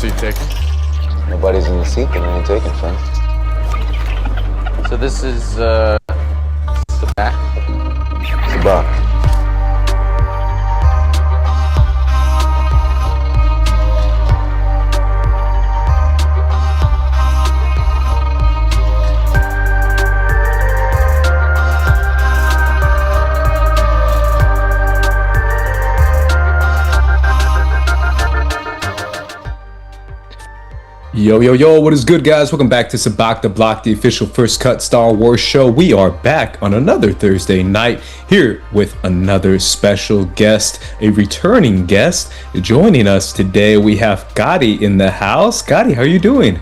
seat taken? Nobody's in the seat, then I ain't taking, son. So this is, Sabacc? Sabacc. Yo, what is good, guys? Welcome back to Sabacc the Block, the official First Cut Star Wars show. We are back on another Thursday night here with another special guest, a returning guest. Joining us today, we have Kari in the house. Kari, how are you doing?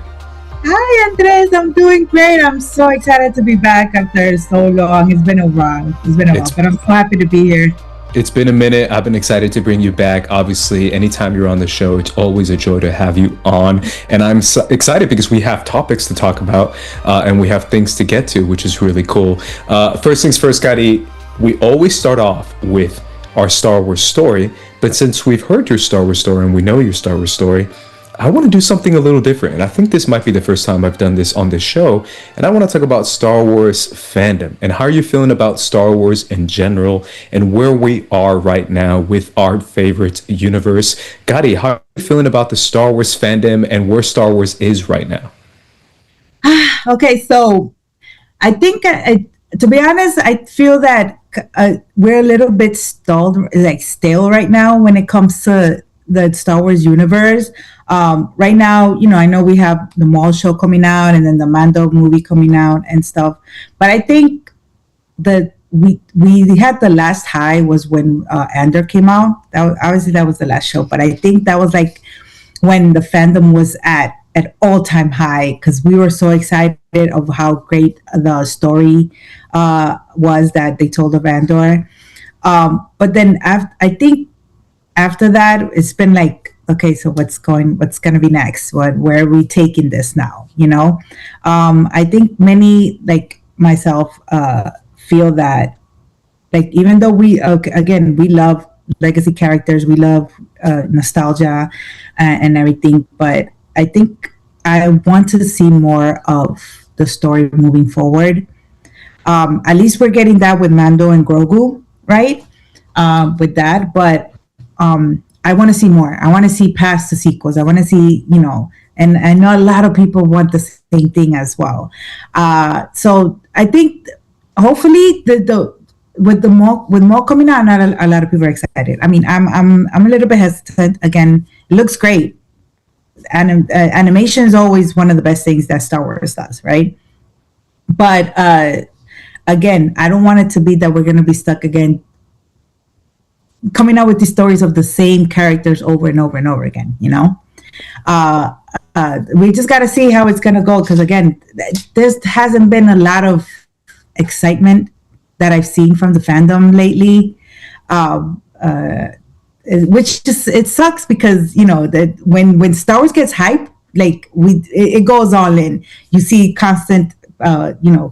Hi, Andres. I'm doing great. I'm so excited to be back after so long. It's been a while. But I'm so happy to be here. It's been a minute. I've been excited to bring you back. Obviously, anytime you're on the show, it's always a joy to have you on. And I'm so excited because we have topics to talk about and we have things to get to, which is really cool. First things first, Kari, we always start off with our Star Wars story. But since we've heard your Star Wars story and we know your Star Wars story, I want to do something a little different. And I think this might be the first time I've done this on this show. And I want to talk about Star Wars fandom and how are you feeling about Star Wars in general and where we are right now with our favorite universe. Kari, how are you feeling about the Star Wars fandom and where Star Wars is right now? Okay, so I think, to be honest, I feel that we're a little bit stalled, like stale right now when it comes to the Star Wars universe. Right now, I know we have the MAUL show coming out and then the Mando movie coming out and stuff. But I think that we had the last high was when Andor came out. Obviously, that was the last show. But I think that was like when the fandom was at all-time high because we were so excited of how great the story was that they told of Andor. But then I think after that, it's been like, okay, so what's going to be next? Where are we taking this now? I think many like myself feel that, like, even though we love legacy characters, we love nostalgia and everything, but I think I want to see more of the story moving forward. At least we're getting that with Mando and Grogu, right? With that, but I want to see more. I want to see past the sequels. I want to see, and I know a lot of people want the same thing as well. So I think hopefully with more coming out, not a lot of people are excited. I mean, I'm a little bit hesitant. Again, it looks great. Animation is always one of the best things that Star Wars does, right? But again, I don't want it to be that we're going to be stuck again coming out with these stories of the same characters over and over and over again, we just got to see how it's going to go. Because again, there hasn't been a lot of excitement that I've seen from the fandom lately, which just, it sucks because, that when Star Wars gets hype, like it goes all in. You see constant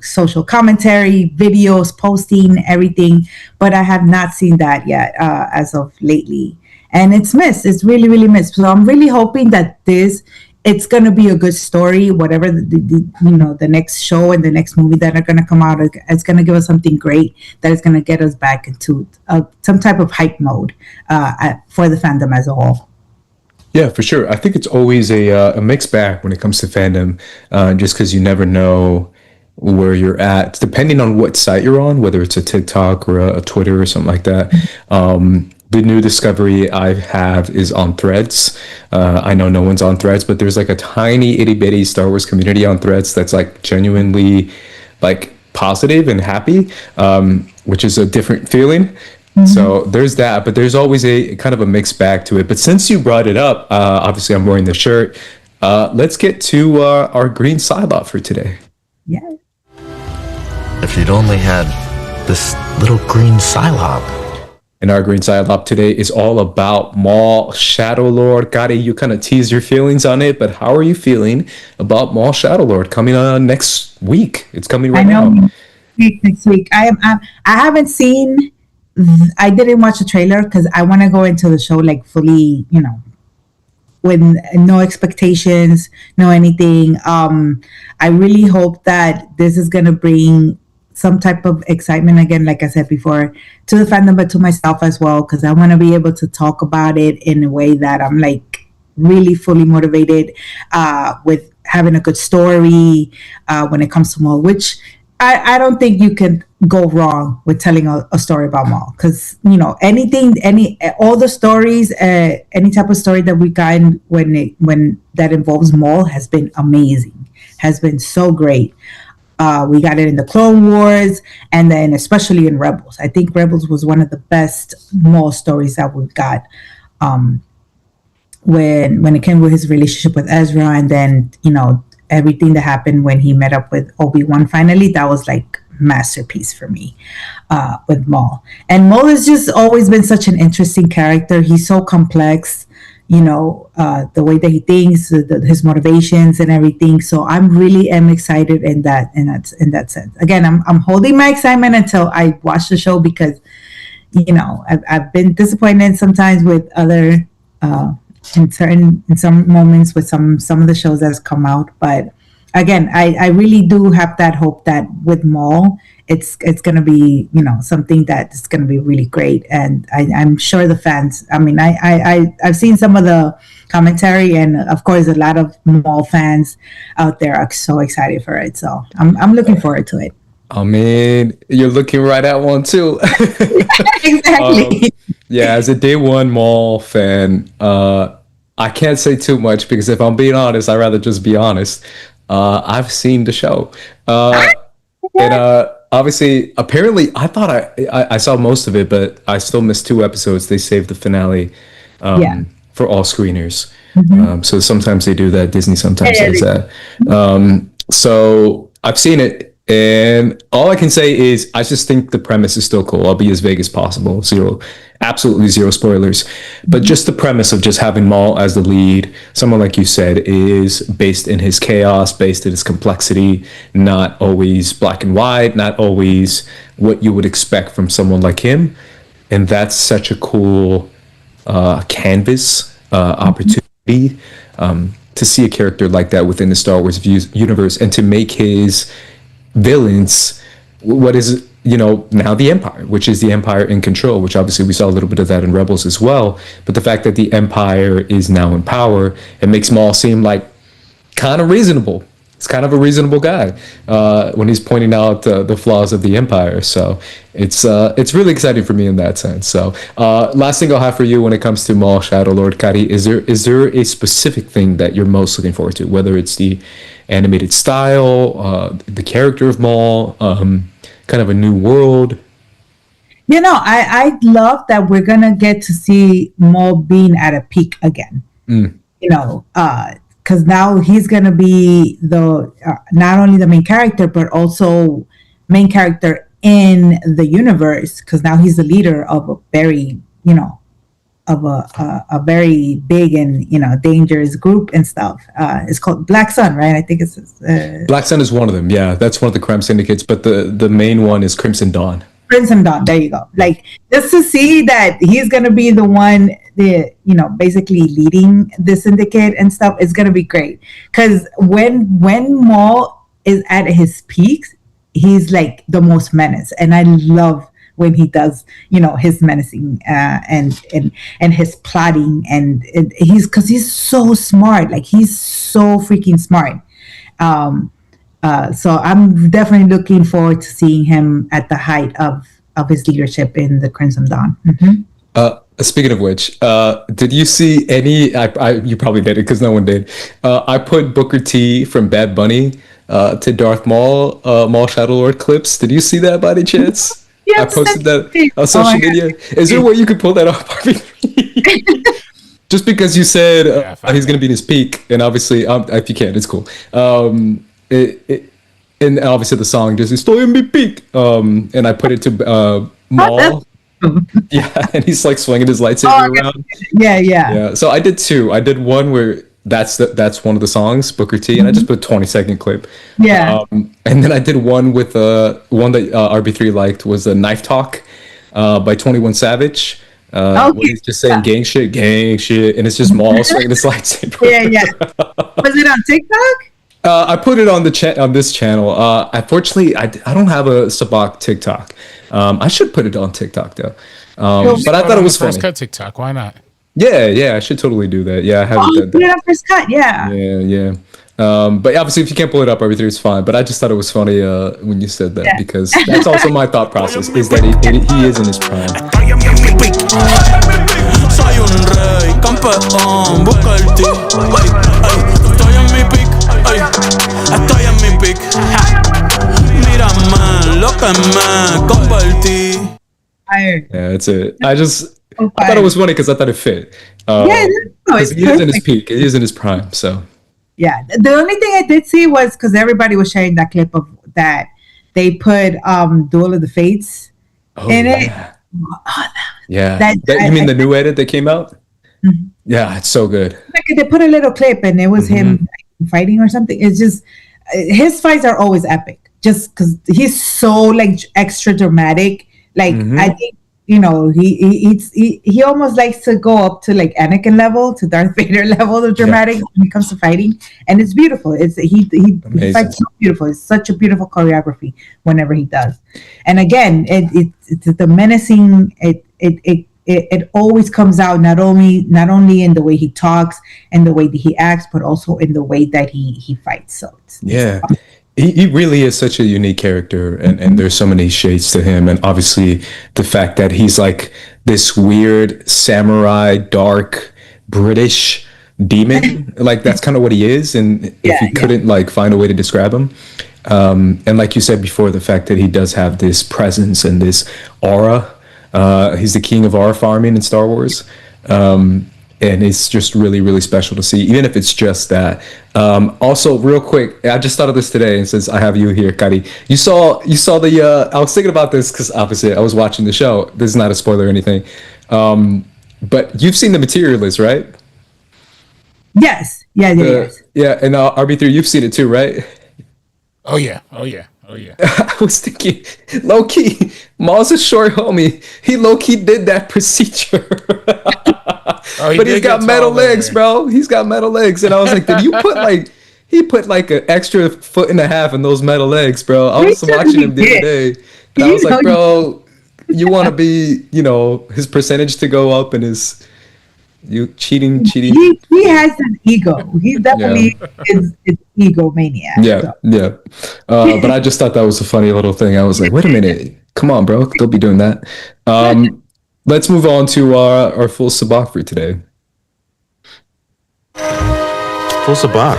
social commentary, videos, posting, everything, but I have not seen that yet as of lately, and it's missed. It's really, really missed. So I'm really hoping that it's going to be a good story. Whatever the next show and the next movie that are going to come out, it's going to give us something great that is going to get us back into some type of hype mode for the fandom as a whole. Yeah, for sure. I think it's always a mixed bag when it comes to fandom, just because you never know where you're at, depending on what site you're on, whether it's a TikTok or a Twitter or something like that. The new discovery I have is on Threads. I know no one's on Threads, but there's like a tiny itty bitty Star Wars community on Threads that's like genuinely like positive and happy, which is a different feeling. So there's that, but there's always a kind of a mixed bag to it. But since you brought it up, obviously I'm wearing the shirt. Let's get to our green side lot for today. Yeah. If you'd only had this little green Psylop. And our green Psylop today is all about MAUL Shadow Lord. Kari, you kind of teased your feelings on it, but how are you feeling about MAUL Shadow Lord coming on next week? It's coming right now. Next week. I haven't seen. I didn't watch the trailer because I want to go into the show like fully, with no expectations, no anything. I really hope that this is gonna bring some type of excitement again, like I said before, to the fandom, but to myself as well, because I want to be able to talk about it in a way that I'm like really fully motivated, with having a good story when it comes to MAUL, which I don't think you can go wrong with telling a story about MAUL, because all the stories, any type of story that we got when that involves MAUL has been amazing, has been so great. We got it in the Clone Wars, and then especially in Rebels. I think Rebels was one of the best MAUL stories that we got. When it came with his relationship with Ezra, and then everything that happened when he met up with Obi-Wan finally, that was like masterpiece for me with MAUL. And MAUL has just always been such an interesting character. He's so complex, the way that he thinks, his motivations and everything. So I'm really excited in that sense. Again, I'm holding my excitement until I watch the show, because I've been disappointed sometimes with other in some moments with some of the shows that's come out. But again, I really do have that hope that with MAUL, it's going to be something that's going to be really great. And I'm sure the fans, I mean, I've seen some of the commentary, and of course a lot of MAUL fans out there are so excited for it. So I'm looking forward to it. I mean, you're looking right at one too. Exactly. Yeah, as a day one MAUL fan, I can't say too much, because if I'm being honest, I'd rather just be honest. I've seen the show, and obviously, apparently, I thought I saw most of it, but I still missed 2 episodes. They saved the finale for all screeners. So sometimes they do that. Disney sometimes does that. So I've seen it. And all I can say is I just think the premise is still cool. I'll be as vague as possible. Absolutely zero spoilers. But just the premise of just having MAUL as the lead, someone like you said, is based in his chaos, based in his complexity, not always black and white, not always what you would expect from someone like him. And that's such a cool canvas opportunity to see a character like that within the Star Wars universe, and to make his villains what is now the Empire, which is the Empire in control, which obviously we saw a little bit of that in Rebels as well. But the fact that the Empire is now in power, it makes MAUL seem like kind of reasonable. It's kind of a reasonable guy when he's pointing out the flaws of the Empire. So it's really exciting for me in that sense. So last thing I'll have for you when it comes to MAUL Shadow Lord, Kari, is there a specific thing that you're most looking forward to, whether it's the animated style, the character of MAUL, kind of a new world? I love that we're gonna get to see MAUL being at a peak again. Because now he's gonna be the not only the main character, but also main character in the universe. Because now he's the leader of a very a very big and dangerous group and stuff. It's called Black Sun, right? I think it's Black Sun is one of them. Yeah, that's one of the crime syndicates, but the main one is Crimson Dawn. Crimson Dawn, there you go. Like, just to see that he's gonna be the one, basically leading the syndicate and stuff, is gonna be great. Because when MAUL is at his peaks, he's like the most menace, and I love when he does, his menacing and his plotting, and because he's so smart, like he's so freaking smart. So I'm definitely looking forward to seeing him at the height of his leadership in the Crimson Dawn. Speaking of which, did you see any? You probably did it because no one did. I put Booker T from Bad Bunny to Darth Maul, Maul Shadow Lord clips. Did you see that by any chance? Yeah, I posted that on social media. Is there a way you could pull that off? Just because you said he's going to be in his peak, and obviously, if you can, it's cool. And obviously the song just "Estoy en mi peak," and I put it to Maul. Yeah, and he's like swinging his lightsaber around. Yeah. So I did two. I did one where that's one of the songs, Booker T, and I just put a 20-second clip. Yeah. And then I did one with one that RB3 liked was a Knife Talk by 21 Savage. When he's just saying gang shit, and it's just Maul swinging his lightsaber. Yeah. Was it on TikTok? I put it on on this channel. Unfortunately, I don't have a Sabacc TikTok. I should put it on TikTok though. But I thought it was funny. First cut TikTok, why not? Yeah, I should totally do that. Yeah, I haven't done that. Put it on First Cut, yeah. Yeah. But obviously, if you can't pull it up, everything is fine. But I just thought it was funny when you said that because that's also my thought process is that he is in his prime. Soy un rey, campeón, busca el ti. Estoy en mi pick, estoy en mi pick. Mírame lo que me convertí. Yeah, that's it. I thought it was funny because I thought it fit. It's he is in his peak. He is in his prime. So yeah, the only thing I did see was because everybody was sharing that clip of that they put Duel of the Fates in it. Yeah, you mean the new edit that came out? Mm-hmm. Yeah, it's so good. Like they put a little clip and it was him fighting or something. It's just his fights are always epic, just because he's so like extra dramatic. Like I think he almost likes to go up to like Anakin level, to Darth Vader level of dramatic when it comes to fighting, and it's beautiful. He fights so beautiful. It's such a beautiful choreography whenever he does. And again, it's the menacing. It always comes out not only in the way he talks and the way that he acts, but also in the way that he fights. So it's awesome. He really is such a unique character, and there's so many shades to him, and obviously the fact that he's like this weird samurai, dark British demon, like that's kind of what he is, and if you couldn't like find a way to describe him, and like you said before, the fact that he does have this presence and this aura, he's the king of aura farming in Star Wars. And it's just really, really special to see, even if it's just that. Also, real quick, I just thought of this today, and since I have you here, Kari, you saw the. I was thinking about this because obviously I was watching the show. This is not a spoiler or anything, but you've seen The Materialist, right? Yes. Yes. Yeah, and RB3, you've seen it too, right? Oh yeah. I was thinking, low key, Maul's a short homie. He low key did that procedure. But he's got metal legs, bro. He's got metal legs. And I was like, did you put like, he put like an extra 1.5 feet in those metal legs, bro. I was watching him the other day. And I was like, bro, you want to be, his percentage to go up and his, you cheating. He has an ego. He definitely is egomaniac. Yeah. But I just thought that was a funny little thing. I was like, wait a minute. Come on, bro. Don't be doing that. Let's move on to our full Sabacc for today. Full Sabacc.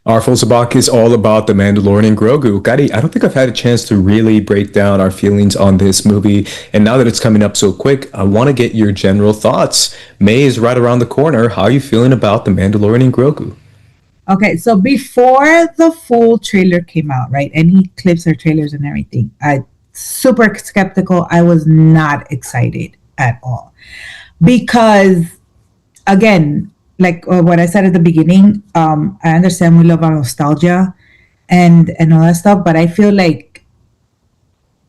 Our full Sabacc is all about the Mandalorian and Grogu. Kari, I don't think I've had a chance to really break down our feelings on this movie. And now that it's coming up so quick, I want to get your general thoughts. May is right around the corner. How are you feeling about the Mandalorian and Grogu? Okay, so before the full trailer came out, right? Any clips or trailers and everything, super skeptical. I was not excited at all because, again, like what I said at the beginning, I understand we love our nostalgia and all that stuff, but I feel like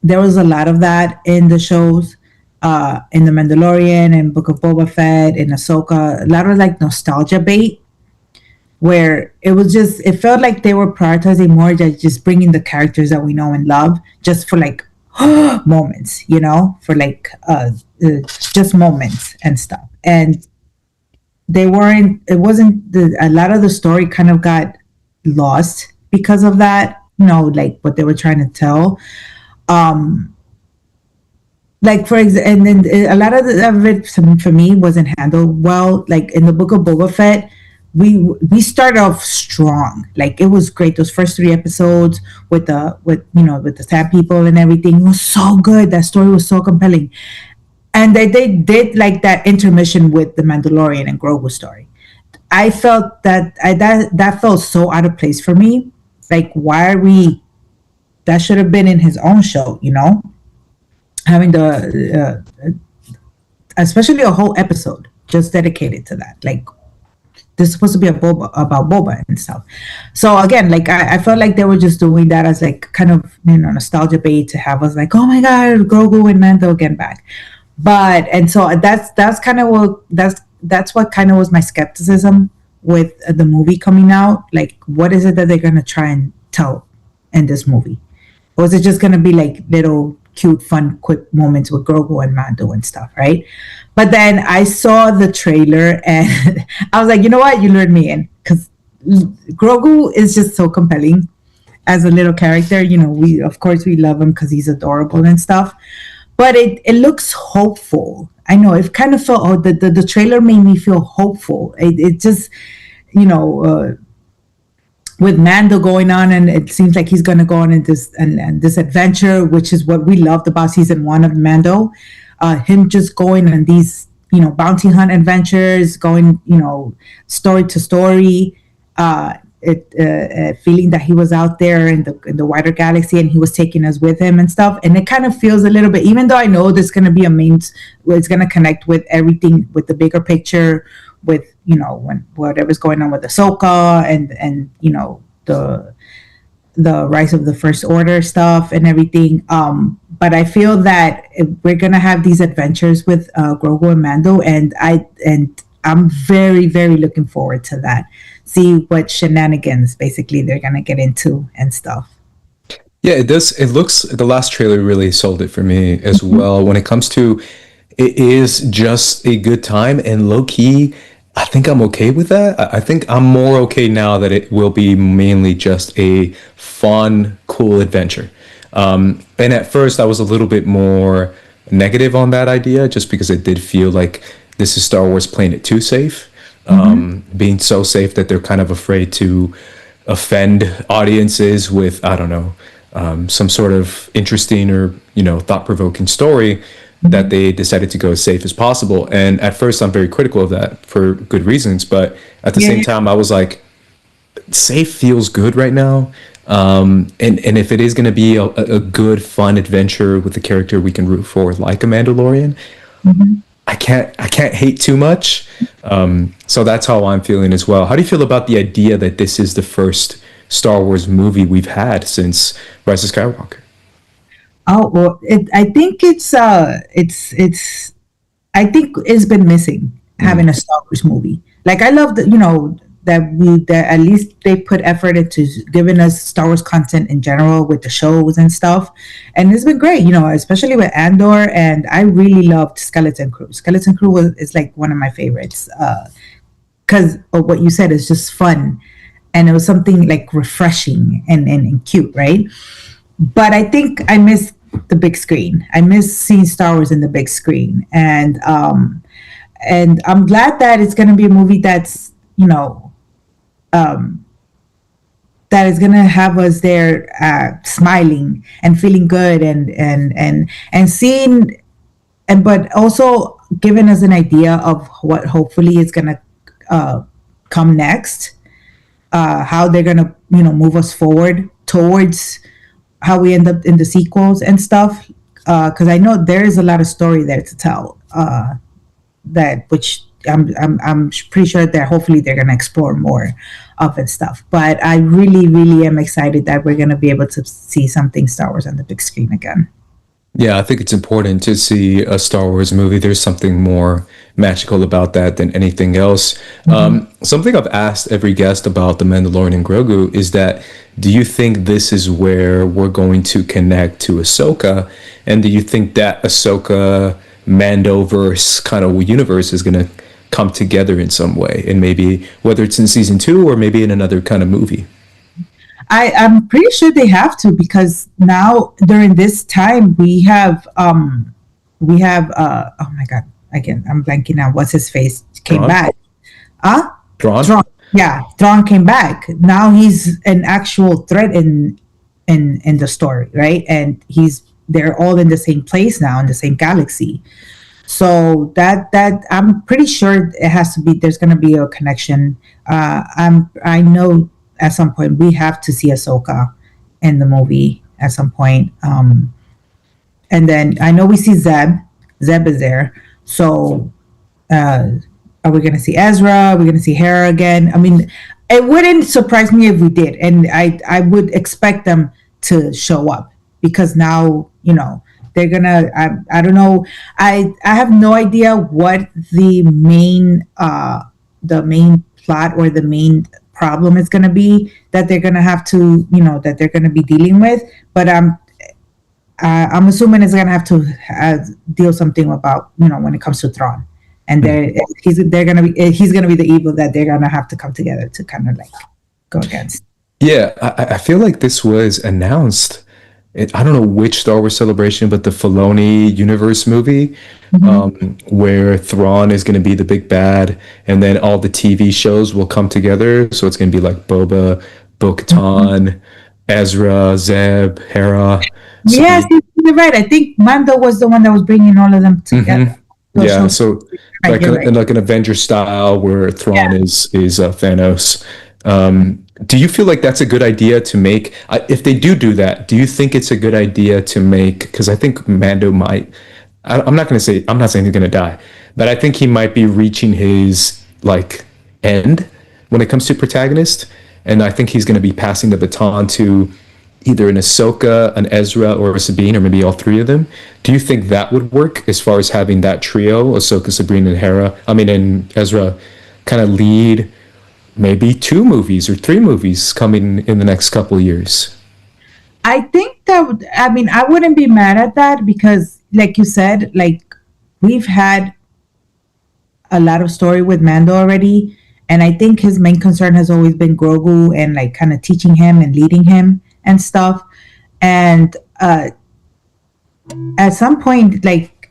there was a lot of that in the shows, in The Mandalorian and Book of Boba Fett and Ahsoka, a lot of like nostalgia bait, where it felt like they were prioritizing more just bringing the characters that we know and love just for like moments, for like just moments and stuff. And a lot of the story kind of got lost because of that, like what they were trying to tell. Like for example, and then a lot of it for me wasn't handled well. Like in the Book of Boba Fett, we started off strong. Like it was great. Those first 3 episodes with the Sand People and everything was so good. That story was so compelling. And they did like that intermission with the Mandalorian and Grogu story. I felt that felt so out of place for me. Like, why are we? That should have been in his own show, having especially a whole episode just dedicated to that. Like, this is supposed to be about Boba and stuff. So again, like I felt like they were just doing that as like kind of nostalgia bait to have us like, oh my god, Grogu and Mando again back. But and so that's kind of what kind of was my skepticism with the movie coming out. Like, what is it that they're gonna try and tell in this movie? Or is it just gonna be like little cute, fun, quick moments with Grogu and Mando and stuff, right? But then I saw the trailer and I was like, you know what? You lured me in, because Grogu is just so compelling as a little character. We of course we love him because he's adorable and stuff. But it looks hopeful. I know it kind of felt the trailer made me feel hopeful. It just with Mando going on, and it seems like he's going to go on in this adventure, which is what we loved about season 1 of Mando. Him just going on these bounty hunt adventures, going story to story, feeling that he was out there in the wider galaxy and he was taking us with him and stuff. And it kind of feels a little bit, even though I know there's going to be it's going to connect with everything, with the bigger picture, with when whatever's going on with Ahsoka and the rise of the First Order stuff and everything. But I feel that we're gonna have these adventures with Grogu and Mando, and I'm very, very looking forward to that. See what shenanigans basically they're gonna get into and stuff. Yeah, it does. It looks, the last trailer really sold it for me as well. When it comes to, it is just a good time, and low key, I think I'm okay with that. I think I'm more okay now that it will be mainly just a fun, cool adventure. And at first I was a little bit more negative on that idea, just because it did feel like this is Star Wars playing it too safe. Being so safe that they're kind of afraid to offend audiences with, I don't know, some sort of interesting or thought-provoking story, that they decided to go as safe as possible. And at first I'm very critical of that for good reasons, but at the same time I was like, safe feels good right now. And if it is going to be a good, fun adventure with a character we can root for, like a Mandalorian, I can't hate too much. So that's how I'm feeling as well. How do you feel about the idea that this is the first Star Wars movie we've had since Rise of Skywalker? Oh well, I think I think it's been missing having a Star Wars movie. Like, I love that at least they put effort into giving us Star Wars content in general with the shows and stuff, and it's been great. Especially with Andor, and I really loved Skeleton Crew. Skeleton Crew is like one of my favorites because of what you said. Is just fun, and it was something like refreshing and cute, right? But I think I miss the big screen. I miss seeing Star Wars in the big screen, and I'm glad that it's going to be a movie that's that is going to have us there smiling and feeling good and seeing, but also giving us an idea of what hopefully is going to come next, how they're going to move us forward towards how we end up in the sequels and stuff, because I know there is a lot of story there to tell, which I'm pretty sure that hopefully they're going to explore more of and stuff. But I really, really am excited that we're going to be able to see something Star Wars on the big screen again. Yeah, I think it's important to see a Star Wars movie. There's something more magical about that than anything else. Something I've asked every guest about The Mandalorian and Grogu is that, do you think this is where we're going to connect to Ahsoka? And do you think that Ahsoka Mandoverse kind of universe is going to come together in some way? And maybe whether it's in season 2 or maybe in another kind of movie? I'm pretty sure they have to, because now during this time we have oh my god, again I'm blanking out. What's his face came back? Thrawn. Yeah, Thrawn came back. Now he's an actual threat in the story, right? And they're all in the same place now, in the same galaxy. So that I'm pretty sure it has to be. There's going to be a connection. I know at some point we have to see Ahsoka in the movie at some point. And then I know we see Zeb. Zeb is there. So Are we going to see Ezra? Are we going to see Hera again? I mean, it wouldn't surprise me if we did, and I would expect them to show up because now they're gonna. I don't know. I have no idea what the main plot or the main problem is going to be that they're going to have to that they're going to be dealing with. But I'm assuming it's going to have to deal something about when it comes to Thrawn. And he's gonna be the evil that they're gonna have to come together to kind of like go against. Yeah, I feel like this was announced. I don't know which Star Wars Celebration, but the Filoni universe movie, where Thrawn is going to be the big bad, and then all the TV shows will come together. So it's going to be like Boba, Bo-Katan, Ezra, Zeb, Hera. Yes, you're right. I think Mando was the one that was bringing all of them together. Yeah, so like an Avenger style where Thrawn is Thanos. Do you feel like that's a good idea to make? If they do that, do you think it's a good idea to make? Because I think Mando might. I'm not saying he's going to die, but I think he might be reaching his like end when it comes to protagonist, and I think he's going to be passing the baton to either an Ahsoka, an Ezra, or a Sabine, or maybe all three of them. Do you think that would work as far as having that trio, Ahsoka, Sabine, and Ezra, kind of lead maybe 2 movies or 3 movies coming in the next couple of years? I think that, I wouldn't be mad at that because, like you said, like we've had a lot of story with Mando already. And I think his main concern has always been Grogu and like kind of teaching him and leading him and stuff. And at some point, like,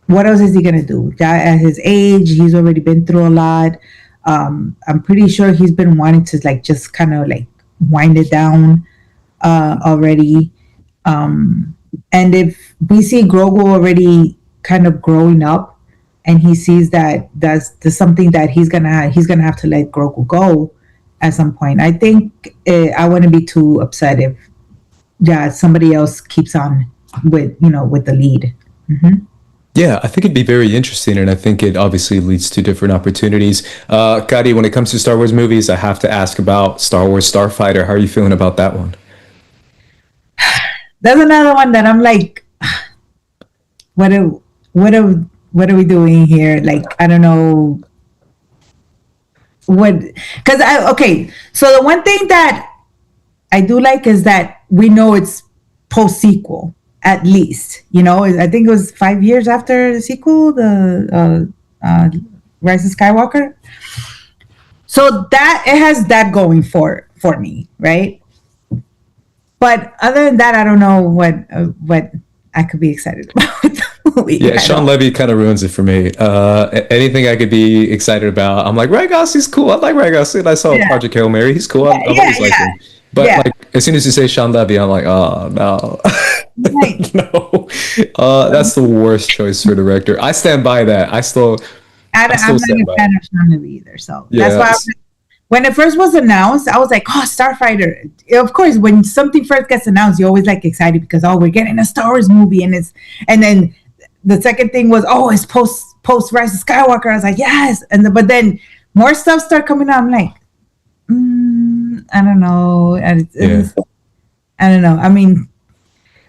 what else is he gonna do? At his age, he's already been through a lot. I'm pretty sure he's been wanting to like just kind of like wind it down already. And if we see Grogu already kind of growing up, and he sees that there's something that he's gonna have to let Grogu go at some point, I think I wouldn't be too upset if somebody else keeps on with the lead. Yeah, I think it'd be very interesting, and I think it obviously leads to different opportunities. Kari, when it comes to Star Wars movies, I have to ask about Star Wars Starfighter. How are you feeling about that one? That's another one that I'm like, what are we doing here? Like, I don't know what, so the one thing that I do like is that we know it's post-sequel, at least. I think it was 5 years after the sequel, the Rise of Skywalker. So that it has that going for me, right? But other than that, I don't know what I could be excited about with the movie. Yeah, Sean Levy kind of ruins it for me. Anything I could be excited about, I'm like, Ryan Gosling's cool. I like Ryan Gosling. I saw Project Hail Mary. He's cool. I've always liked him. But like, as soon as you say Sean Levy, I'm like, oh no. Right. No. That's the worst choice for director. I stand by that. I'm not a fan of Sean Levy either. So that's why when it first was announced, I was like, oh, Starfighter. Of course, when something first gets announced, you're always like excited because, oh, we're getting a Star Wars movie. And then the second thing was, oh, it's post Rise of Skywalker. I was like, yes. But then more stuff started coming out. I'm like, I don't know. I don't know. I mean,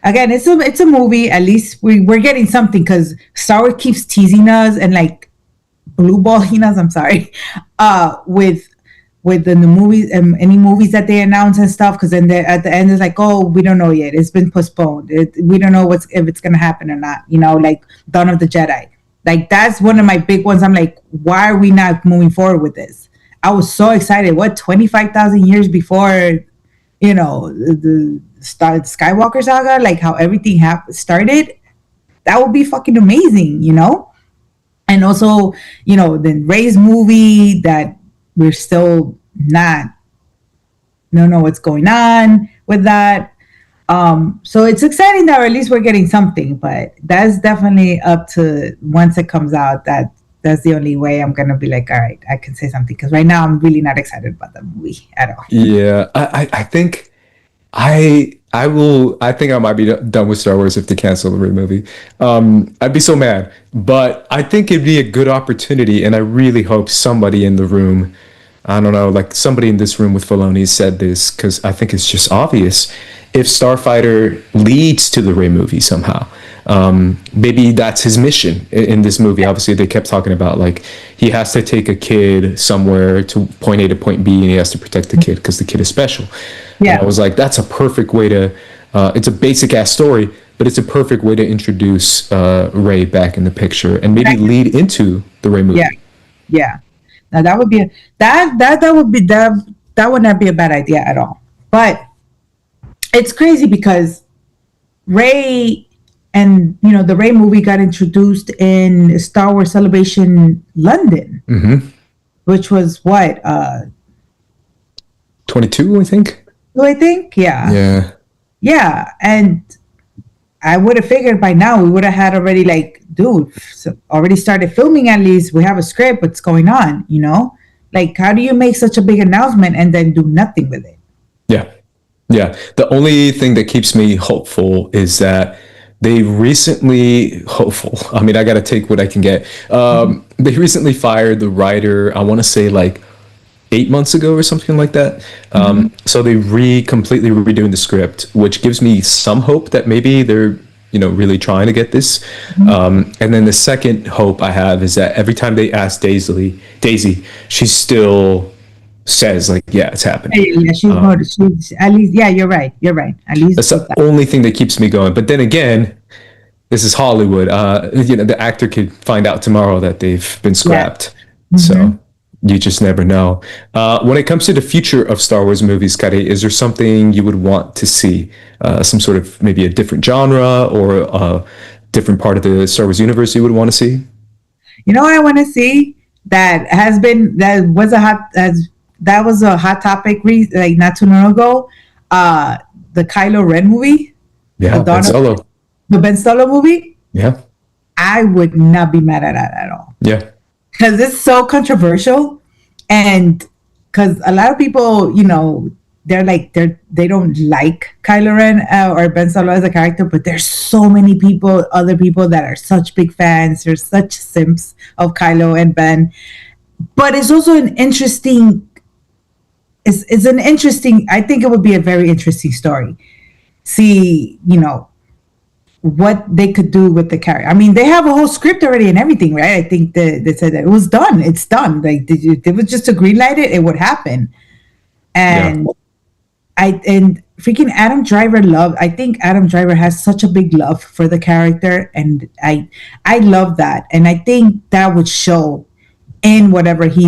again, it's a movie. At least we're getting something because Star Wars keeps teasing us and like blue balling us. I'm sorry. With the movies and any movies that they announce and stuff, because then at the end it's like, oh, we don't know yet. It's been postponed. We don't know if it's gonna happen or not. Like Dawn of the Jedi. Like that's one of my big ones. I'm like, why are we not moving forward with this? I was so excited. 25,000 years before, the Skywalker saga, like how everything started. That would be fucking amazing, And also, the Rey's movie that we're still don't know what's going on with that. So it's exciting that, or at least we're getting something, but that's definitely up to once it comes out. That's the only way I'm gonna be like, all right, I can say something, because right now I'm really not excited about the movie at all. Yeah, I think I I think I might be done with Star Wars if they cancel the Rey movie. I'd be so mad. But I think it'd be a good opportunity, and I really hope somebody in the room, I don't know, like somebody in this room with Filoni said this, because I think it's just obvious. If Starfighter leads to the Rey movie somehow, maybe that's his mission in this movie. Obviously, they kept talking about like he has to take a kid somewhere to point A to point B, and he has to protect the kid because the kid is special. Yeah, and I was like, that's a perfect way to. It's a basic ass story, but it's a perfect way to introduce Rey back in the picture and maybe lead into the Rey movie. Yeah, yeah. Now that would be that would not be a bad idea at all. But it's crazy because Rey and the Rey movie got introduced in Star Wars Celebration London, which was what 22, I think. Yeah, and I would have figured by now we would have had already already started filming. At least we have a script. What's going on? Like how do you make such a big announcement and then do nothing with it? Yeah. The only thing that keeps me hopeful is that they recently, I mean, I got to take what I can get. They recently fired the writer, I want to say like 8 months ago or something like that. So they completely redoing the script, which gives me some hope that maybe they're, really trying to get this. And then the second hope I have is that every time they ask Daisy, she still says like, yeah, it's happening. Yeah, she's at least, yeah, you're right. At least that's the only thing that keeps me going. But then again, this is Hollywood. The actor could find out tomorrow that they've been scrapped. Yeah. So you just never know. When it comes to the future of Star Wars movies, Kari, is there something you would want to see? Some sort of maybe a different genre or a different part of the Star Wars universe you would want to see? I want to see that was a hot topic like not too long ago. The Kylo Ren movie. Yeah, the Ben Solo movie. Yeah. I would not be mad at that at all. Yeah. Because it's so controversial, and because a lot of people, they're like they don't like Kylo Ren or Ben Solo as a character, but there's so many other people that are such big fans. They're such simps of Kylo and Ben. But it's also an interesting. It's an interesting. I think it would be a very interesting story. See, what they could do with the character. I mean, they have a whole script already and everything, right? I think they said that it was done. It's done. Like, it was just to greenlight it, it would happen. And freaking Adam Driver I think Adam Driver has such a big love for the character, and I love that. And I think that would show in whatever he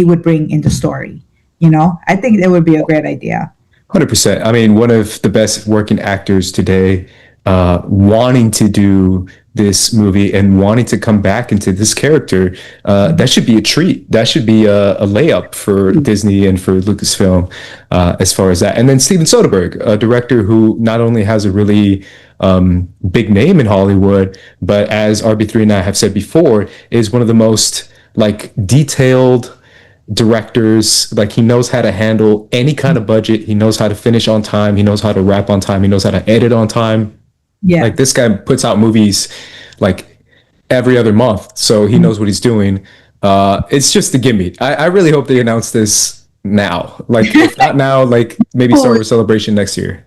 would bring in the story. I think it would be a great idea. 100%. I mean, one of the best working actors today, wanting to do this movie and wanting to come back into this character, that should be a treat. That should be a layup for Disney and for Lucasfilm as far as that. And then Steven Soderbergh, a director who not only has a really big name in Hollywood, but as RB3 and I have said before, is one of the most detailed directors. Like, he knows how to handle any kind of budget. He knows how to finish on time. He knows how to wrap on time. He knows how to edit on time. Yeah, like, this guy puts out movies like every other month, so he knows what he's doing. It's just a gimme. I really hope they announce this now. Like, if not now, like maybe Star Wars Celebration next year.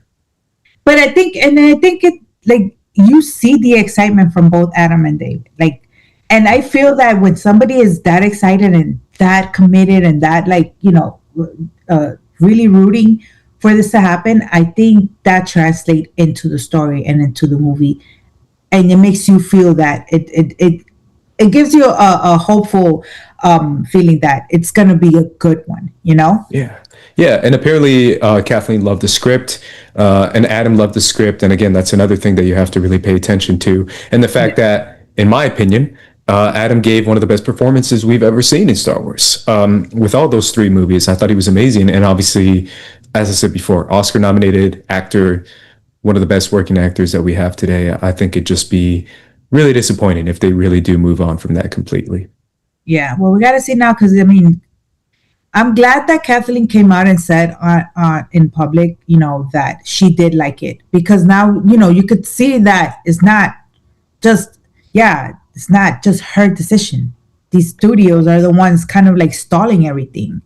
But I think it, like, you see the excitement from both Adam and Dave. Like, and I feel that when somebody is that excited and that committed and that, like, really rooting for this to happen, I think that translates into the story and into the movie, and it makes you feel that it gives you a hopeful feeling that it's gonna be a good one. Yeah, and apparently Kathleen loved the script, and Adam loved the script, and again, that's another thing that you have to really pay attention to, and the fact that, in my opinion, Adam gave one of the best performances we've ever seen in Star Wars. With all those 3 movies, I thought he was amazing. And obviously, as I said before, Oscar-nominated actor, one of the best working actors that we have today. I think it'd just be really disappointing if they really do move on from that completely. Yeah, well, we got to see now, because, I mean, I'm glad that Kathleen came out and said in public, that she did like it, because now, you could see that it's not just her decision. These studios are the ones kind of like stalling everything.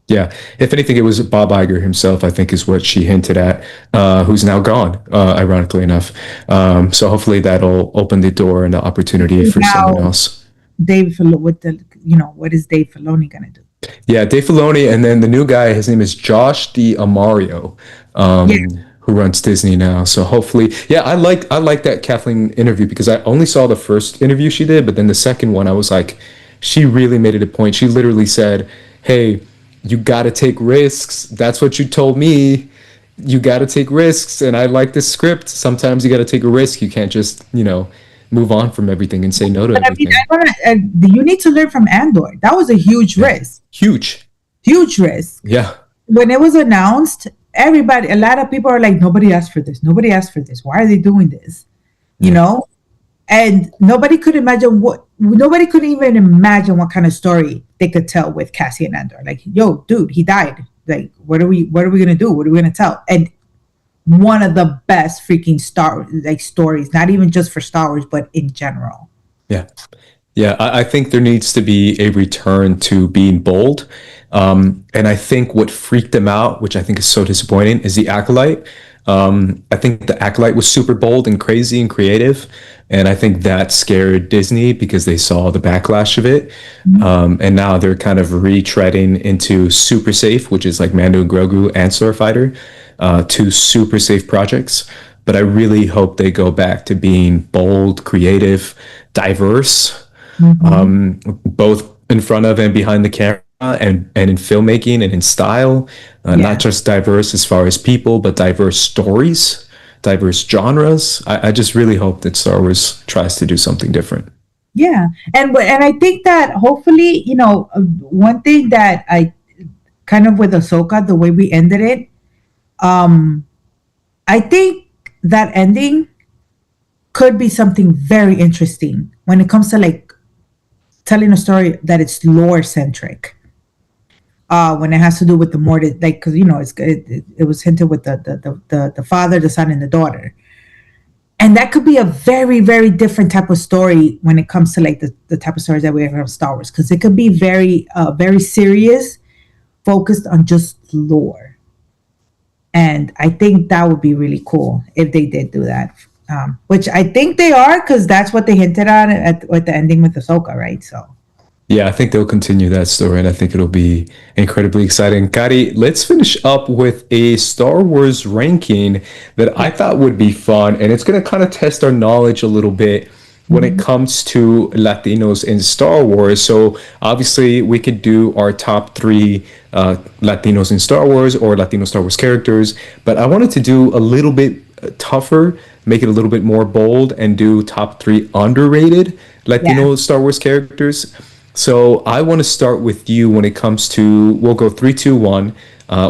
Yeah, if anything, it was Bob Iger himself, I think, is what she hinted at, who's now gone, ironically enough. So hopefully that'll open the door and the opportunity for someone else. Dave, what is Dave Filoni gonna do? Yeah, Dave Filoni, and then the new guy, his name is Josh D'Amario, who runs Disney now. So hopefully, I like that Kathleen interview, because I only saw the first interview she did, but then the second one, I was like, she really made it a point. She literally said, "Hey, you got to take risks. That's what you told me. You got to take risks, and I like this script. Sometimes you got to take a risk. You can't just, move on from everything and say no to everything." You need to learn from Andor. That was a huge risk. Huge risk. Yeah. When it was announced, a lot of people are like, nobody asked for this. Nobody asked for this. Why are they doing this? And nobody could even imagine what kind of story they could tell with Cassian Andor. Like, yo, dude, he died. Like, what are we gonna do? What are we gonna tell? And one of the best freaking stories, not even just for Star Wars, but in general. Yeah, I think there needs to be a return to being bold. And I think what freaked them out, which I think is so disappointing, is the Acolyte. I think the Acolyte was super bold and crazy and creative. And I think that scared Disney because they saw the backlash of it. And now they're kind of retreading into Super Safe, which is like Mando and Grogu and Starfighter, two super safe projects. But I really hope they go back to being bold, creative, diverse, both in front of and behind the camera, and in filmmaking and in style. Not just diverse as far as people, but diverse stories, diverse genres. I just really hope that Star Wars tries to do something different. Yeah, and I think that hopefully, one thing that I kind of with Ahsoka, the way we ended it, I think that ending could be something very interesting when it comes to like telling a story that it's lore centric. When it has to do with the more, like, because it was hinted with the father, the son, and the daughter, and that could be a very, very different type of story when it comes to like the type of stories that we have from Star Wars, because it could be very very serious, focused on just lore, and I think that would be really cool if they did do that. Which I think they are, because that's what they hinted on at the ending with Ahsoka, right? So yeah, I think they'll continue that story, and I think it'll be incredibly exciting. Kari, let's finish up with a Star Wars ranking that I thought would be fun, and it's going to kind of test our knowledge a little bit when it comes to Latinos in Star Wars. So obviously we could do our top 3 Latinos in Star Wars, or Latino Star Wars characters, but I wanted to do a little bit tougher, make it a little bit more bold, and do top 3 underrated Latino Star Wars characters. So I want to start with you when it comes to, we'll go 3, 2, 1,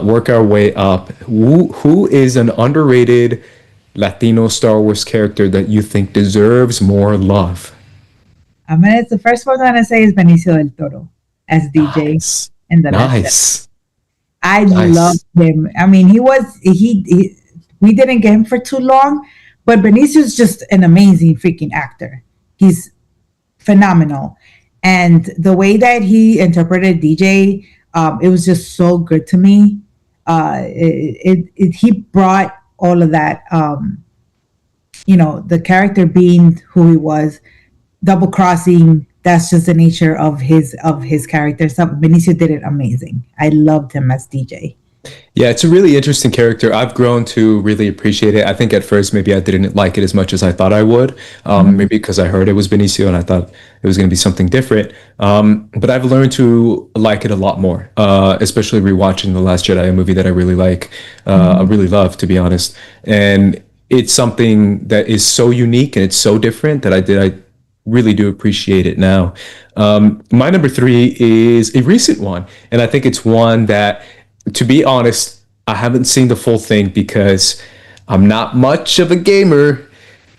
work our way up. Who is an underrated Latino Star Wars character that you think deserves more love? The first one I'm gonna say is Benicio del Toro as DJ in the Last Jedi. I love him. I mean, we didn't get him for too long, but Benicio's just an amazing freaking actor. He's phenomenal. And the way that he interpreted DJ, it was just so good to me. He brought all of that, the character being who he was, double crossing. That's just the nature of his character. So Benicio did it amazing. I loved him as DJ. Yeah, it's a really interesting character. I've grown to really appreciate it. I think at first maybe I didn't like it as much as I thought I would, maybe because I heard it was Benicio and I thought it was going to be something different. But I've learned to like it a lot more, especially rewatching The Last Jedi, a movie that I really like, I really love, to be honest. And it's something that is so unique and it's so different that I really do appreciate it now. My number 3 is a recent one, and I think it's one that, to be honest, I haven't seen the full thing because I'm not much of a gamer,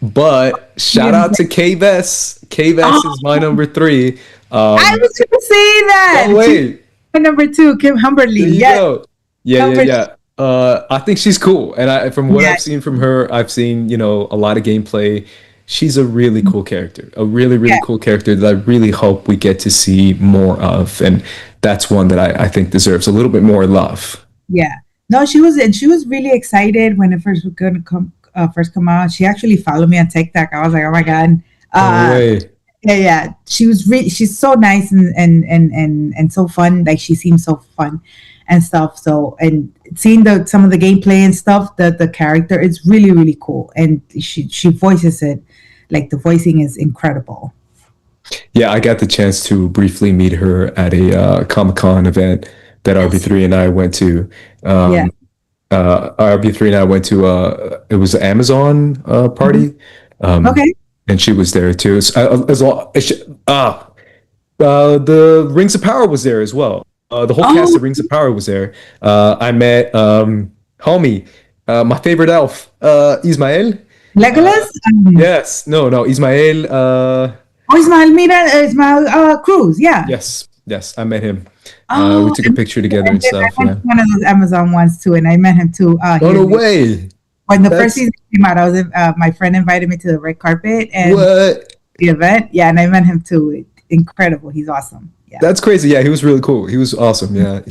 but shout out to Vess. Vess is my number 3. I was going to say that. Oh, wait. My number 2, Kim Humberly. There you Yes. go. Yeah. I think she's cool, and from what I've seen from her, I've seen a lot of gameplay. She's a really cool character, a really cool character that I really hope we get to see more of, and that's one that I think deserves a little bit more love. Yeah. No, she was really excited when it first was going to come out. She actually followed me on TikTok. I was like, oh my god. No way. Yeah. She's so nice and so fun. Like she seems so fun and stuff. So, and seeing some of the gameplay and stuff, the character is really, really cool. And she voices it. Like the voicing is incredible. Yeah, I got the chance to briefly meet her at a Comic-Con event that RB3 and I went to. RB3 and I went to it was an Amazon party. Okay. And she was there too. The Rings of Power was there as well. The whole cast of Rings of Power was there. I met homie, my favorite elf, Ismael. Legolas? Yes. No, Ismael. Ismael Cruz, yeah. Yes, I met him. We took a picture together and stuff. I went to one of those Amazon ones too, and I met him too. No way! When the first season came out, I was my friend invited me to the red carpet and the event. Yeah, and I met him too. Incredible. He's awesome. Yeah. That's crazy. Yeah, he was really cool. He was awesome. Yeah,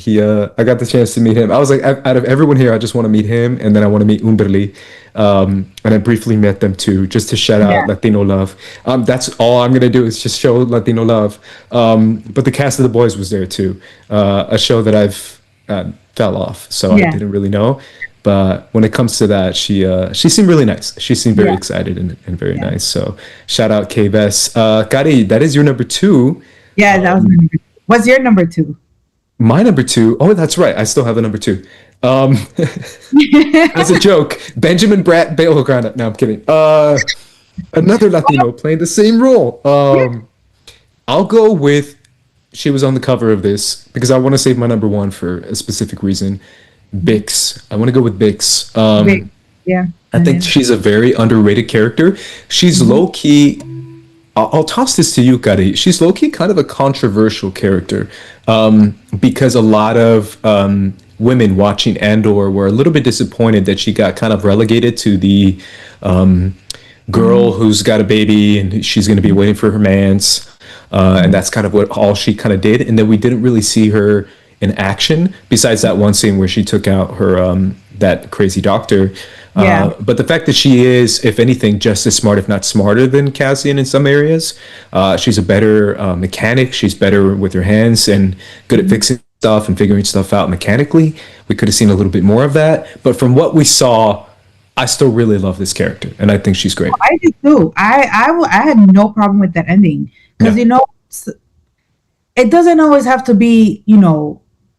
I got the chance to meet him. I was like, out of everyone here, I just want to meet him, and then I want to meet Umberly. And I briefly met them too, just to shout out Latino love. That's all I'm gonna do is just show Latino love. But the cast of The Boys was there too. A show that I've fell off, so I didn't really know. But when it comes to that, she seemed really nice. She seemed very excited and very nice. So shout out Vess. Kari, that is your number 2. Yeah, that was my number 2. What's your number 2? My number 2. Oh, that's right. I still have a number 2. As a joke, Benjamin Bratt Bale Grana. No, I'm kidding. Another Latino playing the same role. I'll go with. She was on the cover of this because I want to save my number 1 for a specific reason. Bix. I want to go with Bix. Yeah. I think she's a very underrated character. She's low key. I'll toss this to you, Kari. She's low key kind of a controversial character because a lot of women watching Andor were a little bit disappointed that she got kind of relegated to the girl who's got a baby and she's going to be waiting for her mans. And that's kind of all she kind of did. And then we didn't really see her in action besides that one scene where she took out her that crazy doctor. But the fact that she is, if anything, just as smart, if not smarter than Cassian in some areas. She's a better mechanic. She's better with her hands and good at fixing stuff and figuring stuff out mechanically. We could have seen a little bit more of that. But from what we saw, I still really love this character. And I think she's great. I do too. I had no problem with that ending. Because, it doesn't always have to be,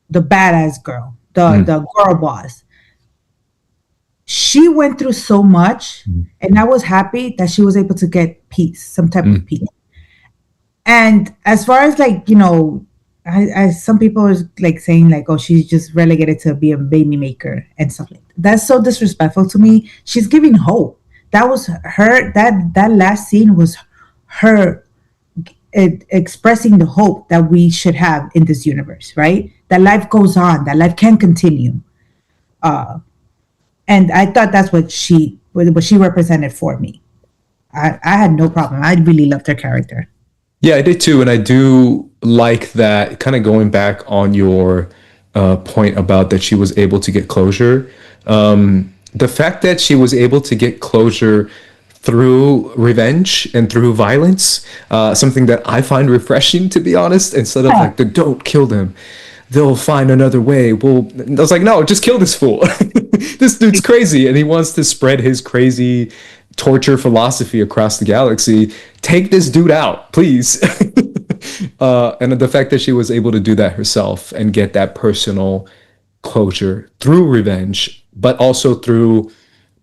the badass girl, the girl boss. She went through so much, and I was happy that she was able to get peace, some type of peace. And as far as some people are saying oh, she's just relegated to be a baby maker and stuff like that. That's so disrespectful to me. She's giving hope. That was her. That last scene was her expressing the hope that we should have in this universe, right? That life goes on, that life can continue. And I thought that's what she represented for me. I had no problem. I really loved her character. Yeah, I did too. And I do like that, kind of going back on your point about that she was able to get closure. The fact that she was able to get closure through revenge and through violence, something that I find refreshing, to be honest, instead of don't kill them. They'll find another way. Well, I was like, no, just kill this fool. This dude's crazy and he wants to spread his crazy torture philosophy across the galaxy. Take this dude out, please. And the fact that she was able to do that herself and get that personal closure through revenge, but also through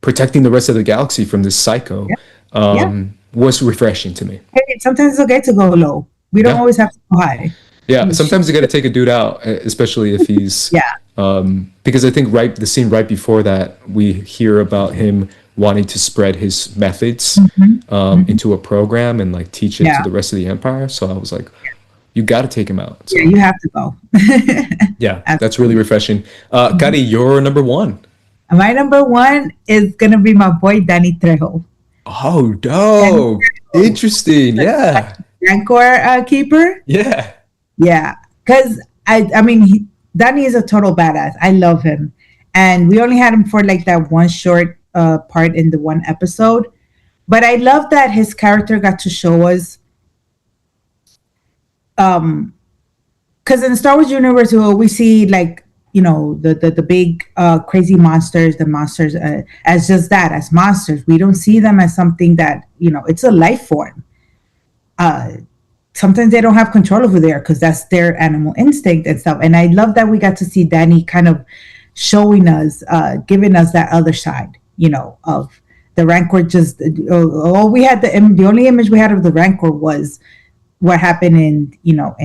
protecting the rest of the galaxy from this psycho, was refreshing to me. Hey, sometimes it's okay to go low. We don't always have to go high. Yeah, sometimes you got to take a dude out, especially if he's because I think the scene right before that, we hear about him wanting to spread his methods into a program and teach it to the rest of the Empire. So I was like, You got to take him out. So, Yeah, you have to go. yeah, that's really refreshing. Kari, you're number one. My number one is gonna be my boy Danny Trejo. Oh, dope. Interesting. Yeah. Rancor keeper. Yeah. Yeah, because I mean, Danny is a total badass. I love him, and we only had him for like that one short part in the one episode, but I love that his character got to show us. Because in the Star Wars universe, we see like the big crazy monsters, the monsters as just that, as monsters. We don't see them as something that it's a life form. Sometimes they don't have control of who they are because that's their animal instinct and stuff. And I love that we got to see Danny kind of showing us, giving us that other side, of the Rancor. Just all we had, the only image we had of the Rancor was what happened with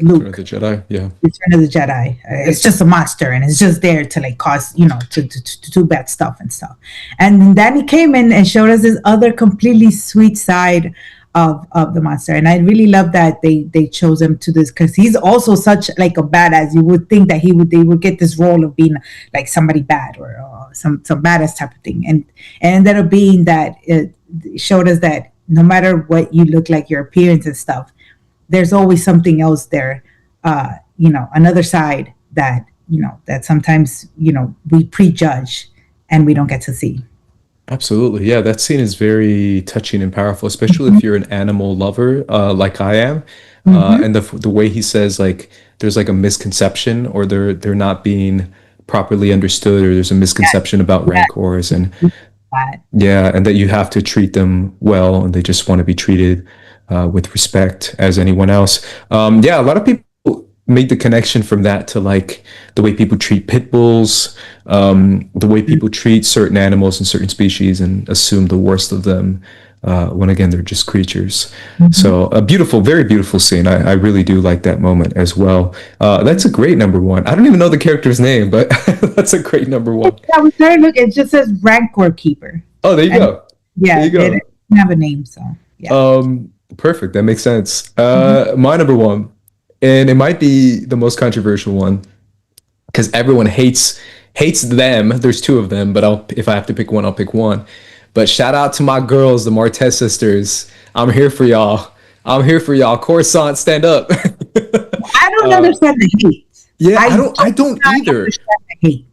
Luke. Return of the Jedi, yeah. Return of the Jedi. It's just a monster, and it's just there to like cause, to do bad stuff and stuff. And then he came in and showed us this other completely sweet side of the monster, and I really love that they chose him to this because he's also such like a badass. You would think that they would get this role of being like somebody bad or some badass type of thing, and ended up being that it showed us that no matter what you look like, your appearance and stuff, there's always something else there, another side that that sometimes we prejudge and we don't get to see. Absolutely. Yeah, that scene is very touching and powerful, especially if you're an animal lover like I am. And the way he says like there's like a misconception or they're not being properly understood, or there's a misconception about rancors, and yeah, and that you have to treat them well and they just want to be treated with respect as anyone else. Yeah, a lot of people made the connection from that to like the way people treat pit bulls, the way people treat certain animals and certain species and assume the worst of them when again they're just creatures. So a beautiful, very beautiful scene. I really do like that moment as well. That's a great number one. I don't even know the character's name, but that's a great number one. I was trying to look. It just says Rancor Keeper. Oh, there you go. Yeah, there you go. It doesn't have a name, so yeah. Perfect. That makes sense. My number one, and it might be the most controversial one because everyone hates them. There's two of them, but if I have to pick one, I'll pick one. But shout out to my girls, the Martez sisters. I'm here for y'all. Coruscant, stand up. I don't understand the hate. Yeah, I don't either. Understand the hate.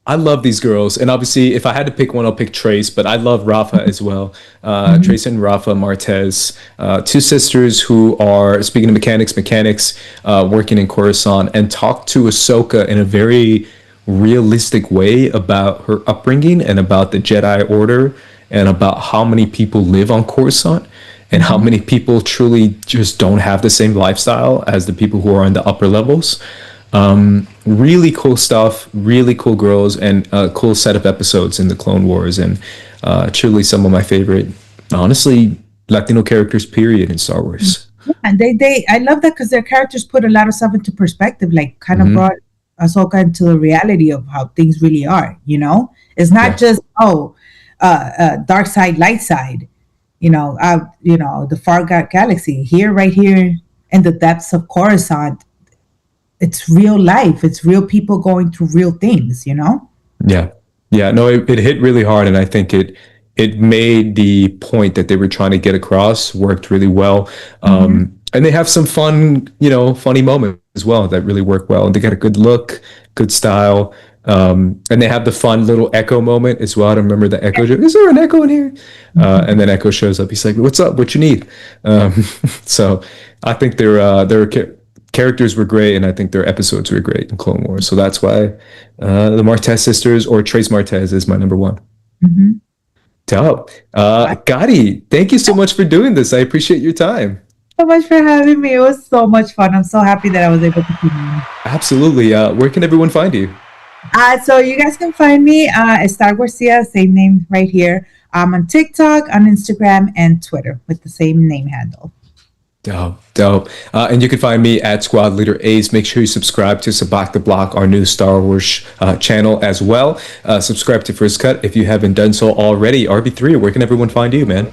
I love these girls, and obviously, if I had to pick one, I'll pick Trace. But I love Rafa as well. Trace and Rafa Martez, two sisters who are, speaking of mechanics, working in Coruscant, and talk to Ahsoka in a very realistic way about her upbringing and about the Jedi Order and about how many people live on Coruscant and how many people truly just don't have the same lifestyle as the people who are in the upper levels. Really cool stuff, really cool girls, and a cool set of episodes in the Clone Wars, and truly some of my favorite, honestly, Latino characters period in Star Wars. Yeah, and I love that because their characters put a lot of stuff into perspective, like kind of brought Ahsoka into the reality of how things really are. It's not just dark side, light side. The far galaxy here, right here in the depths of Coruscant. It's real life. It's real people going through real things, Yeah. No, it hit really hard, and I think it made the point that they were trying to get across worked really well. And they have some fun, funny moments as well that really work well. And they got a good look, good style. And they have the fun little Echo moment as well. I don't remember the Echo joke. Is there an Echo in here? And then Echo shows up. He's like, "What's up? What you need?" So I think their characters were great, and I think their episodes were great in Clone Wars. So that's why the Martez sisters, or Trace Martez, is my number one. Dope. Kari, thank you so much for doing this. I appreciate your time. So much for having me. It was so much fun. I'm so happy that I was able to come in. Absolutely. Where can everyone find you? So you guys can find me EstarGuarsTia, same name right here. I'm on TikTok, on Instagram, and Twitter with the same name handle. Dope. And you can find me at Squad Leader Ace. Make sure you subscribe to Sabacc the Block, our new Star Wars channel as well. Subscribe to First Cut if you haven't done so already. RB3, where can everyone find you, man?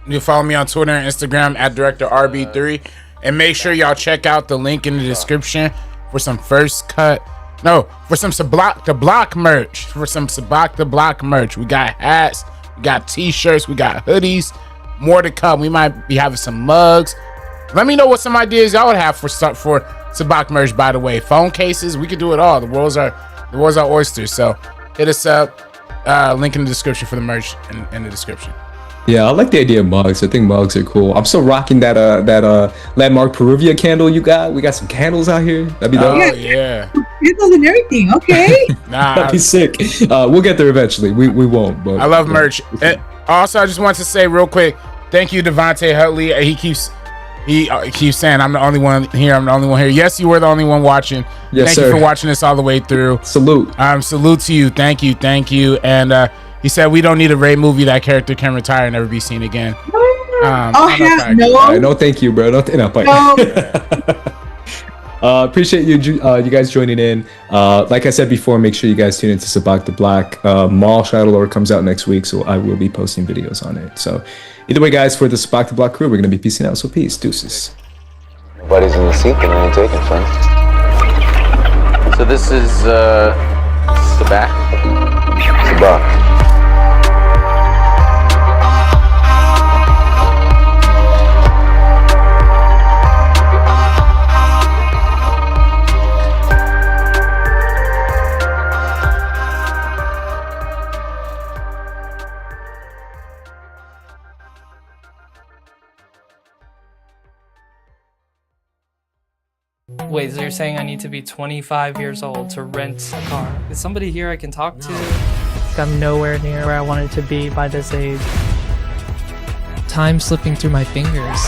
You follow me on Twitter and Instagram at DirectorRB3. And make sure y'all check out the link in the description for some for some Sabacc the Block merch. For some Sabacc the Block merch. We got hats, we got t-shirts, we got hoodies. More to come. We might be having some mugs. Let me know what some ideas y'all would have for Sabacc merch, by the way. Phone cases, we can do it all. The world's our oyster. So hit us up. Link in the description for the merch in the description. Yeah, I like the idea of mugs. I think mugs are cool. I'm still rocking that Landmark Peruvia candle you got. We got some candles out here. That'd be dope. Oh yeah. Candles and everything. Okay. Nah, That'd be sick. We'll get there eventually. We won't. But I love merch. And also, I just want to say real quick, thank you, Devontae Hutley. He keeps saying I'm the only one here. I'm the only one here. Yes, you were the only one watching. Yes, thank you for watching this all the way through. Salute. Salute to you. Thank you. And he said we don't need a Rey movie. That character can retire and never be seen again. No, thank you, bro. Appreciate you guys joining in. Like I said before, make sure you guys tune into Sabacc the Block. MAUL Shadow Lord comes out next week, so I will be posting videos on it. So either way, guys, for the Sabacc the Block crew, we're gonna be peacing out. So peace, deuces. Nobody's in the seat that I ain't taking, friend. So this is Sabacc. Sabacc. Wait, so you're saying I need to be 25 years old to rent a car? Is somebody here I can talk to? I'm nowhere near where I wanted to be by this age. Time slipping through my fingers.